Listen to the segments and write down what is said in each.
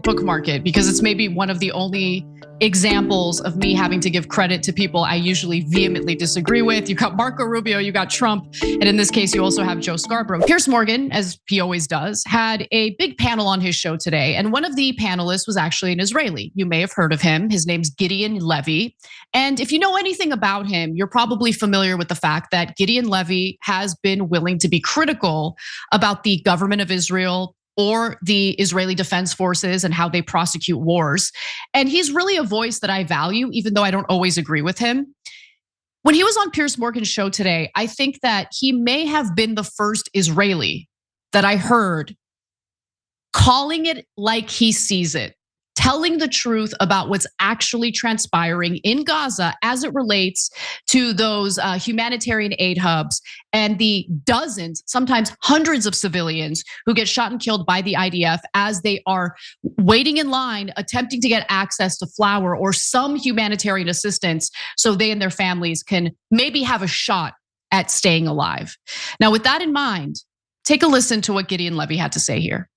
Facebook market, because it's maybe one of the only examples of me having to give credit to people I usually vehemently disagree with. You got Marco Rubio, you got Trump, and in this case, you also have Joe Scarborough. Piers Morgan, as he always does, had a big panel on his show today, and one of the panelists was actually an Israeli. You may have heard of him. His name's Gideon Levy. And if you know anything about him, you're probably familiar with the fact that Gideon Levy has been willing to be critical about the government of Israel or the Israeli Defense Forces and how they prosecute wars. And he's really a voice that I value, even though I don't always agree with him. When he was on Piers Morgan's show today, I think that he may have been the first Israeli that I heard calling it like he sees it, telling the truth about what's actually transpiring in Gaza as it relates to those humanitarian aid hubs and the dozens, sometimes hundreds of civilians who get shot and killed by the IDF as they are waiting in line, attempting to get access to flour or some humanitarian assistance so they and their families can maybe have a shot at staying alive. Now, with that in mind, take a listen to what Gideon Levy had to say here.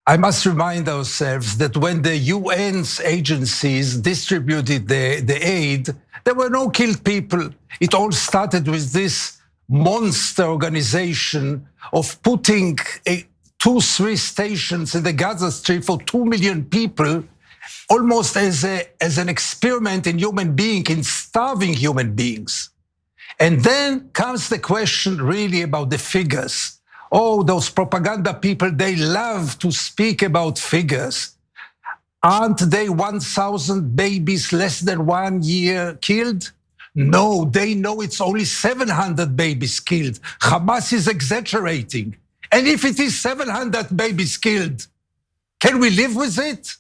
I must remind ourselves that when the UN's agencies distributed the aid, there were no killed people. It all started with this monster organization of putting 2-3 stations in the Gaza Strip for 2 million people, almost as an experiment in human being, in starving human beings. And then comes the question really about the figures. Oh, those propaganda people, they love to speak about figures. Aren't they 1,000 babies less than 1 year killed? No, they know it's only 700 babies killed. Hamas is exaggerating. And if it is 700 babies killed, can we live with it?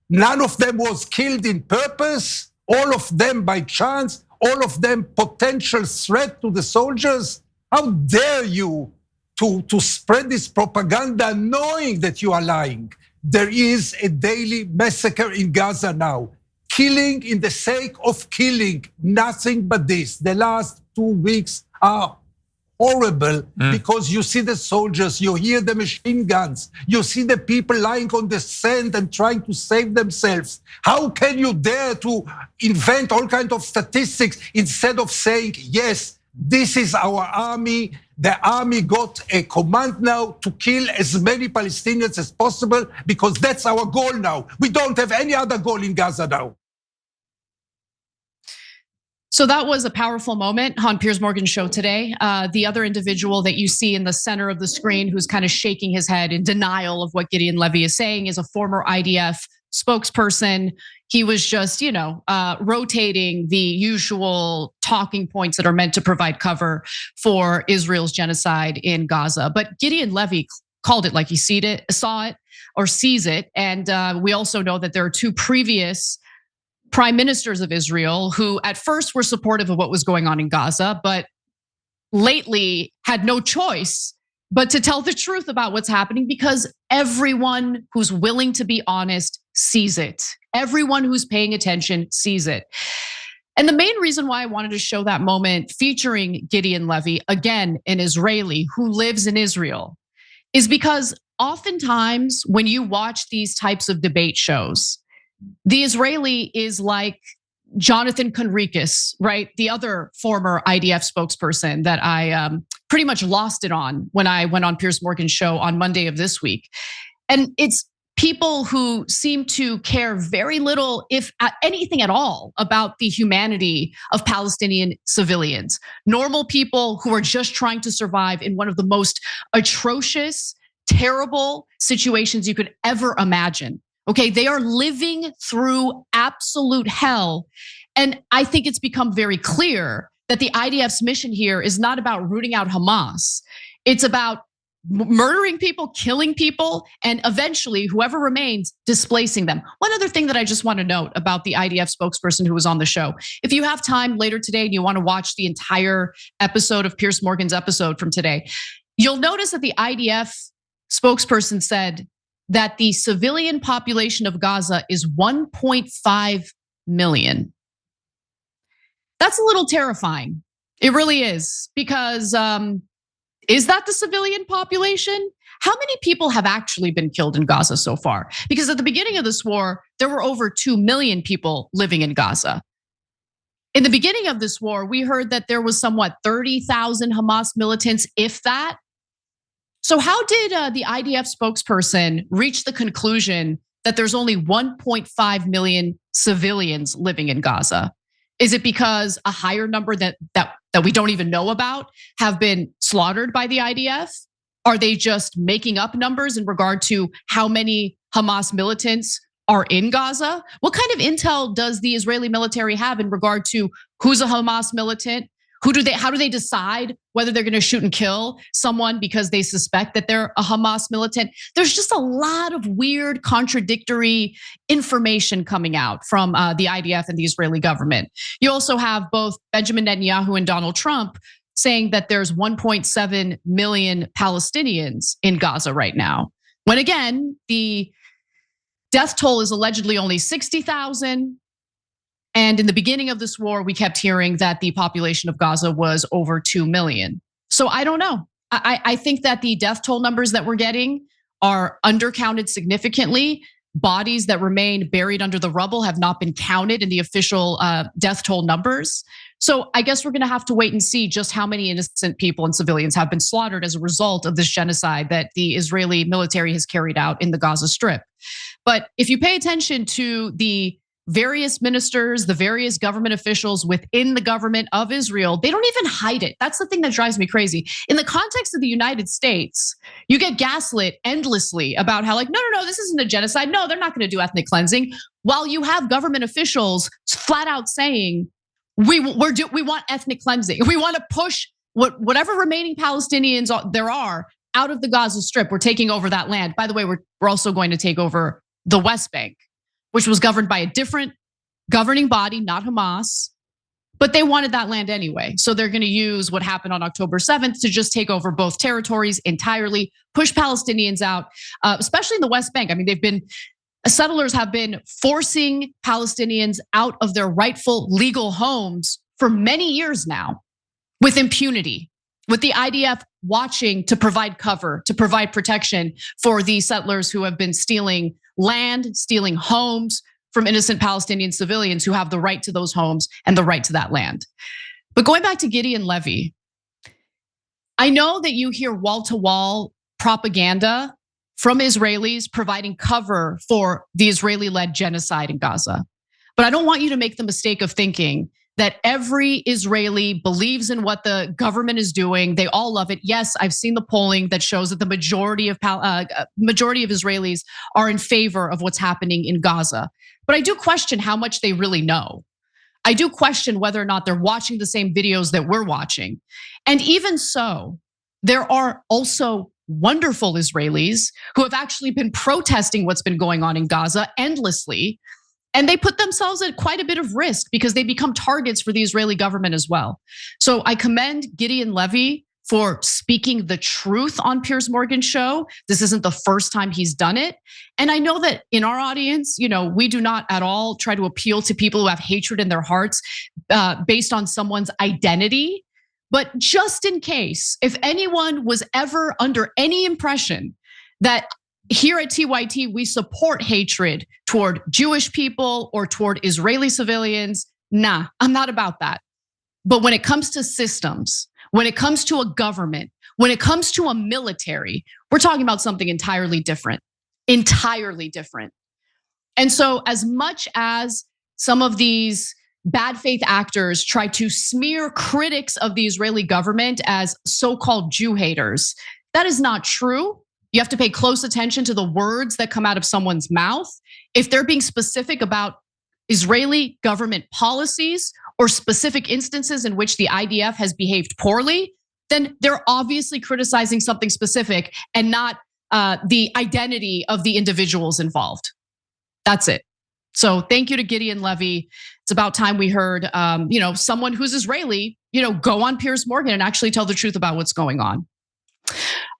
None of them was killed in purpose, all of them by chance, all of them potential threat to the soldiers. How dare you to spread this propaganda knowing that you are lying? There is a daily massacre in Gaza now. Killing in the sake of killing, nothing but this. The last 2 weeks are horrible because you see the soldiers, you hear the machine guns, you see the people lying on the sand and trying to save themselves. How can you dare to invent all kinds of statistics instead of saying, yes, this is our army. The army got a command now to kill as many Palestinians as possible because that's our goal now. We don't have any other goal in Gaza now. So that was a powerful moment on Piers Morgan's show today. The other individual that you see in the center of the screen who's kind of shaking his head in denial of what Gideon Levy is saying is a former IDF spokesperson. He was just, rotating the usual talking points that are meant to provide cover for Israel's genocide in Gaza. But Gideon Levy called it like he saw it or sees it. And we also know that there are 2 previous prime ministers of Israel who at first were supportive of what was going on in Gaza, but lately had no choice but to tell the truth about what's happening because everyone who's willing to be honest sees it. Everyone who's paying attention sees it. And the main reason why I wanted to show that moment featuring Gideon Levy, again, an Israeli who lives in Israel, is because oftentimes when you watch these types of debate shows, the Israeli is like Jonathan Conricus, right? The other former IDF spokesperson that I pretty much lost it on when I went on Piers Morgan's show on Monday of this week. And it's people who seem to care very little, if anything at all, about the humanity of Palestinian civilians. Normal people who are just trying to survive in one of the most atrocious, terrible situations you could ever imagine. Okay, they are living through absolute hell. And I think it's become very clear that the IDF's mission here is not about rooting out Hamas. It's about murdering people, killing people, and eventually whoever remains, displacing them. One other thing that I just want to note about the IDF spokesperson who was on the show. If you have time later today and you want to watch the entire episode of Piers Morgan's episode from today, you'll notice that the IDF spokesperson said that the civilian population of Gaza is 1.5 million. That's a little terrifying. It really is, because is that the civilian population? how many people have actually been killed in Gaza so far? Because at the beginning of this war, there were over 2 million people living in Gaza. In the beginning of this war, we heard that there was somewhat 30,000 Hamas militants, if that. So how did the IDF spokesperson reach the conclusion that there's only 1.5 million civilians living in Gaza? Is it because a higher number that we don't even know about have been slaughtered by the IDF? Are they just making up numbers in regard to how many Hamas militants are in Gaza? What kind of intel does the Israeli military have in regard to who's a Hamas militant? How do they decide whether they're gonna shoot and kill someone because they suspect that they're a Hamas militant? There's just a lot of weird, contradictory information coming out from the IDF and the Israeli government. You also have both Benjamin Netanyahu and Donald Trump saying that there's 1.7 million Palestinians in Gaza right now. When again, the death toll is allegedly only 60,000. And in the beginning of this war, we kept hearing that the population of Gaza was over 2 million. So I don't know. I think that the death toll numbers that we're getting are undercounted significantly. Bodies that remain buried under the rubble have not been counted in the official death toll numbers. So I guess we're gonna have to wait and see just how many innocent people and civilians have been slaughtered as a result of this genocide that the Israeli military has carried out in the Gaza Strip. But if you pay attention to the various ministers, the various government officials within the government of Israel, they don't even hide it. That's the thing that drives me crazy. In the context of the United States, you get gaslit endlessly about how like, no, this isn't a genocide. No, they're not gonna do ethnic cleansing. While you have government officials flat out saying, we want ethnic cleansing. We want to push whatever remaining Palestinians there are out of the Gaza Strip. We're taking over that land. By the way, we're also going to take over the West Bank, which was governed by a different governing body, not Hamas, but they wanted that land anyway. So they're gonna use what happened on October 7th to just take over both territories entirely, push Palestinians out, especially in the West Bank. I mean, settlers have been forcing Palestinians out of their rightful legal homes for many years now with impunity, with the IDF watching to provide cover, to provide protection for the settlers who have been stealing land, stealing homes from innocent Palestinian civilians who have the right to those homes and the right to that land. But going back to Gideon Levy, I know that you hear wall-to-wall propaganda from Israelis providing cover for the Israeli-led genocide in Gaza. But I don't want you to make the mistake of thinking that every Israeli believes in what the government is doing. They all love it. Yes, I've seen the polling that shows that the majority of Israelis are in favor of what's happening in Gaza. But I do question how much they really know. I do question whether or not they're watching the same videos that we're watching. And even so, there are also wonderful Israelis who have actually been protesting what's been going on in Gaza endlessly. And they put themselves at quite a bit of risk because they become targets for the Israeli government as well. So I commend Gideon Levy for speaking the truth on Piers Morgan's show. This isn't the first time he's done it. And I know that in our audience, we do not at all try to appeal to people who have hatred in their hearts based on someone's identity. But just in case, if anyone was ever under any impression that here at TYT, we support hatred toward Jewish people or toward Israeli civilians, nah, I'm not about that. But when it comes to systems, when it comes to a government, when it comes to a military, we're talking about something entirely different, entirely different. And so as much as some of these bad faith actors try to smear critics of the Israeli government as so-called Jew haters, that is not true. You have to pay close attention to the words that come out of someone's mouth. If they're being specific about Israeli government policies or specific instances in which the IDF has behaved poorly, then they're obviously criticizing something specific and not the identity of the individuals involved. That's it. So thank you to Gideon Levy. It's about time we heard, someone who's Israeli, go on Piers Morgan and actually tell the truth about what's going on.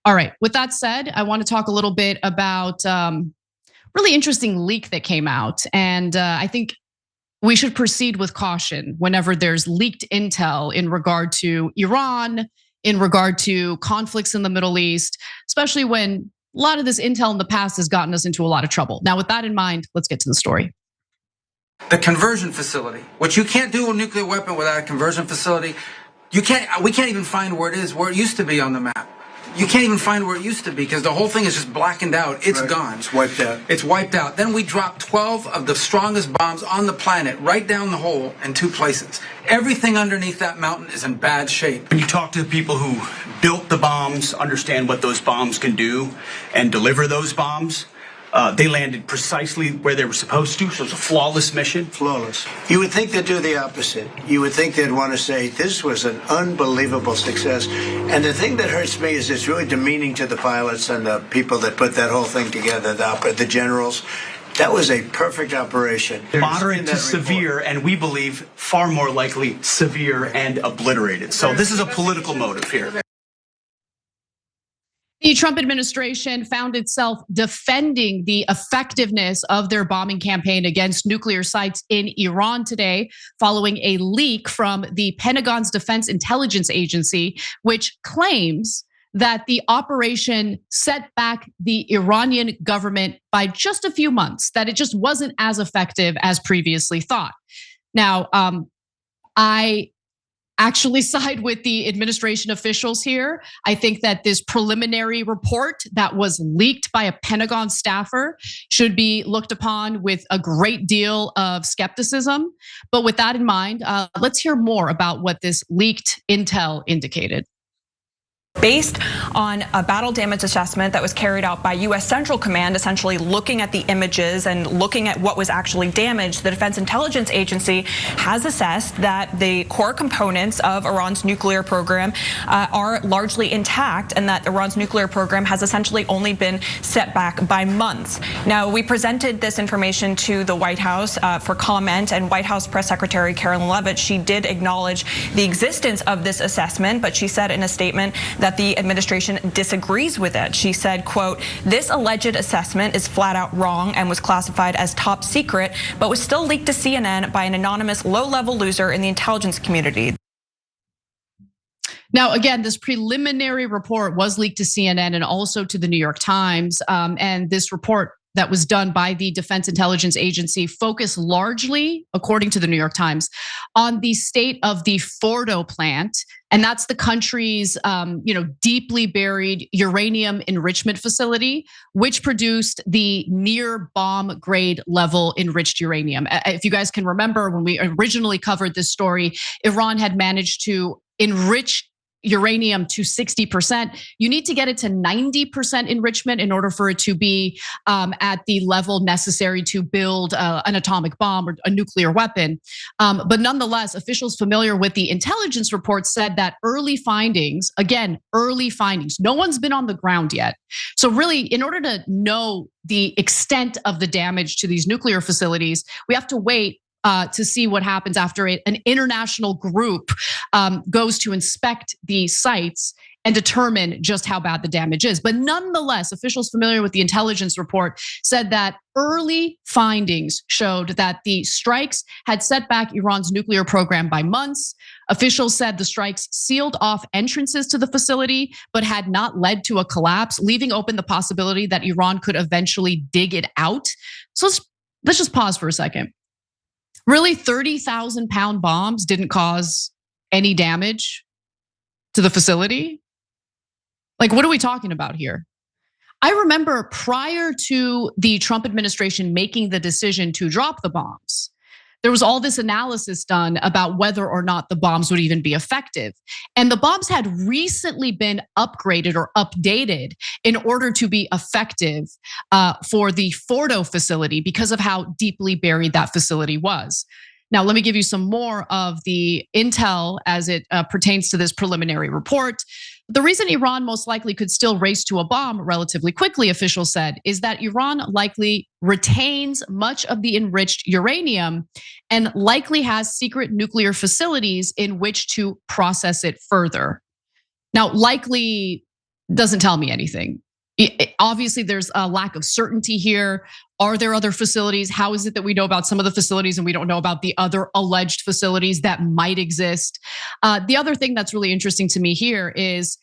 All right, with that said, I want to talk a little bit about really interesting leak that came out. And I think we should proceed with caution whenever there's leaked intel in regard to Iran, in regard to conflicts in the Middle East, especially when a lot of this intel in the past has gotten us into a lot of trouble. Now, with that in mind, let's get to the story. The conversion facility, which you can't do a nuclear weapon without a conversion facility. We can't even find where it is, where it used to be on the map. You can't even find where it used to be because the whole thing is just blackened out. It's gone. It's wiped out. It's wiped out. Then we dropped 12 of the strongest bombs on the planet right down the hole in 2 places. Everything underneath that mountain is in bad shape. When you talk to the people who built the bombs, understand what those bombs can do, and deliver those bombs, they landed precisely where they were supposed to, so it's a flawless mission. Flawless. You would think they'd do the opposite. You would think they'd want to say, this was an unbelievable success. And the thing that hurts me is it's really demeaning to the pilots and the people that put that whole thing together, the generals. That was a perfect operation. Moderate to severe, and we believe far more likely severe and obliterated. So this is a political motive here. The Trump administration found itself defending the effectiveness of their bombing campaign against nuclear sites in Iran today, following a leak from the Pentagon's Defense Intelligence Agency, which claims that the operation set back the Iranian government by just a few months, that it just wasn't as effective as previously thought. Now, I actually side with the administration officials here. I think that this preliminary report that was leaked by a Pentagon staffer should be looked upon with a great deal of skepticism. But with that in mind, let's hear more about what this leaked intel indicated. Based on a battle damage assessment that was carried out by US Central Command, essentially looking at the images and looking at what was actually damaged, the Defense Intelligence Agency has assessed that the core components of Iran's nuclear program are largely intact, and that Iran's nuclear program has essentially only been set back by months. Now, we presented this information to the White House for comment, and White House Press Secretary Karen Leavitt, she did acknowledge the existence of this assessment, but she said in a statement that the administration disagrees with it. She said, quote, "This alleged assessment is flat out wrong and was classified as top secret, but was still leaked to CNN by an anonymous low-level loser in the intelligence community." Now, again, this preliminary report was leaked to CNN and also to the New York Times. And this report that was done by the Defense Intelligence Agency focused largely, according to the New York Times, on the state of the Fordo plant. And that's the country's deeply buried uranium enrichment facility, which produced the near bomb grade level enriched uranium. If you guys can remember, when we originally covered this story, Iran had managed to enrich uranium to 60%. You need to get it to 90% enrichment in order for it to be at the level necessary to build an atomic bomb or a nuclear weapon. But nonetheless, officials familiar with the intelligence report said that early findings, again, early findings, no one's been on the ground yet. So really, in order to know the extent of the damage to these nuclear facilities, we have to wait to see what happens after an international group goes to inspect the sites and determine just how bad the damage is. But nonetheless, officials familiar with the intelligence report said that early findings showed that the strikes had set back Iran's nuclear program by months. Officials said the strikes sealed off entrances to the facility, but had not led to a collapse, leaving open the possibility that Iran could eventually dig it out. So let's just pause for a second. Really, 30,000-pound bombs didn't cause any damage to the facility? Like, what are we talking about here? I remember prior to the Trump administration making the decision to drop the bombs, there was all this analysis done about whether or not the bombs would even be effective. And the bombs had recently been upgraded or updated in order to be effective for the Fordo facility because of how deeply buried that facility was. Now, let me give you some more of the intel as it pertains to this preliminary report. The reason Iran most likely could still race to a bomb relatively quickly, officials said, is that Iran likely retains much of the enriched uranium and likely has secret nuclear facilities in which to process it further. Now, likely doesn't tell me anything. Obviously, there's a lack of certainty here. Are there other facilities? How is it that we know about some of the facilities and we don't know about the other alleged facilities that might exist? The other thing that's really interesting to me here is,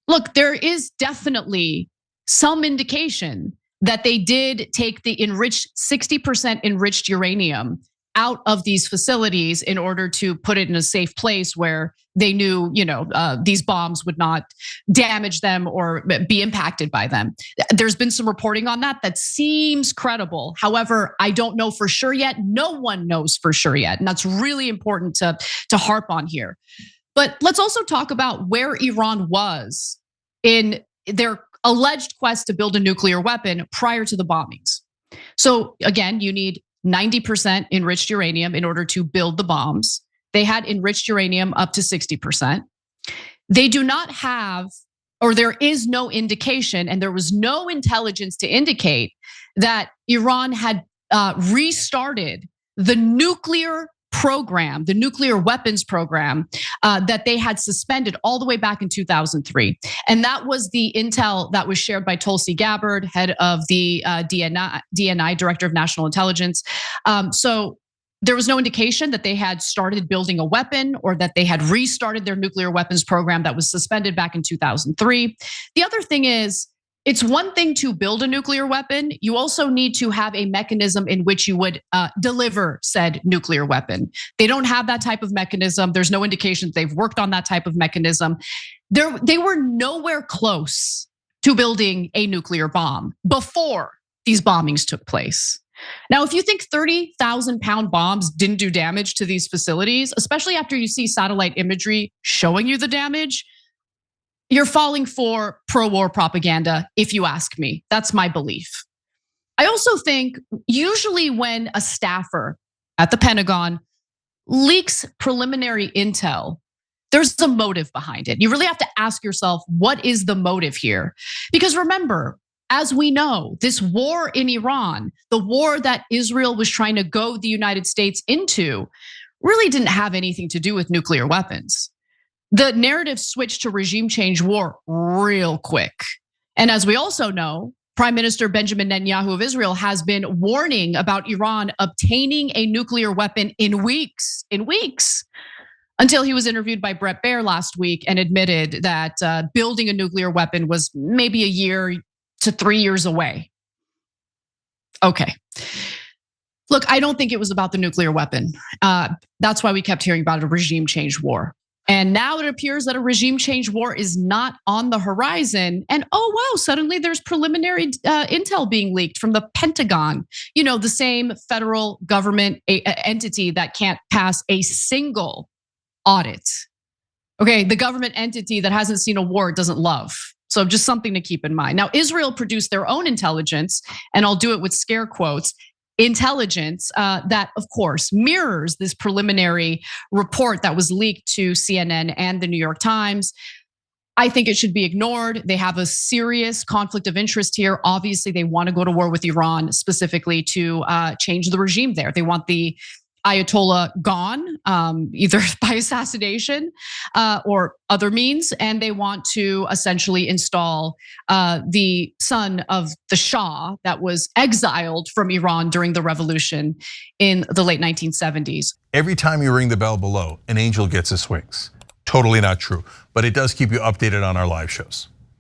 look, there is definitely some indication that they did take the 60% enriched uranium out of these facilities in order to put it in a safe place where they knew, these bombs would not damage them or be impacted by them. There's been some reporting on that seems credible. However, I don't know for sure yet. No one knows for sure yet. And that's really important to harp on here. But let's also talk about where Iran was in their alleged quest to build a nuclear weapon prior to the bombings. So again, you need 90% enriched uranium in order to build the bombs. They had enriched uranium up to 60%. They do not have, or there is no indication, and there was no intelligence to indicate that Iran had restarted the nuclear program, the nuclear weapons program that they had suspended all the way back in 2003. And that was the intel that was shared by Tulsi Gabbard, head of the DNI, Director of National Intelligence. So there was no indication that they had started building a weapon or that they had restarted their nuclear weapons program that was suspended back in 2003. The other thing is, it's one thing to build a nuclear weapon. You also need to have a mechanism in which you would deliver said nuclear weapon. They don't have that type of mechanism. There's no indication that they've worked on that type of mechanism. They were nowhere close to building a nuclear bomb before these bombings took place. Now, if you think 30,000-pound bombs didn't do damage to these facilities, especially after you see satellite imagery showing you the damage, you're falling for pro-war propaganda, if you ask me. That's my belief. I also think usually when a staffer at the Pentagon leaks preliminary intel, there's a motive behind it. You really have to ask yourself, what is the motive here? Because remember, as we know, this war in Iran, the war that Israel was trying to goad the United States into, really didn't have anything to do with nuclear weapons. The narrative switched to regime change war real quick. And as we also know, Prime Minister Benjamin Netanyahu of Israel has been warning about Iran obtaining a nuclear weapon in weeks, until he was interviewed by Bret Baier last week and admitted that building a nuclear weapon was maybe a year to 3 years away. Okay. Look, I don't think it was about the nuclear weapon. That's why we kept hearing about a regime change war. And now it appears that a regime change war is not on the horizon. And oh, wow, suddenly there's preliminary intel being leaked from the Pentagon. The same federal government entity that can't pass a single audit. Okay, the government entity that hasn't seen a war it doesn't love. So just something to keep in mind. Now, Israel produced their own intelligence, and I'll do it with scare quotes, intelligence that, of course, mirrors this preliminary report that was leaked to CNN and the New York Times. I think it should be ignored. They have a serious conflict of interest here. Obviously, they want to go to war with Iran specifically to change the regime there. They want the Ayatollah gone, either by assassination or other means, and they want to essentially install the son of the Shah that was exiled from Iran during the revolution in the late 1970s. Every time you ring the bell below, an angel gets his wings. Totally not true, but it does keep you updated on our live shows.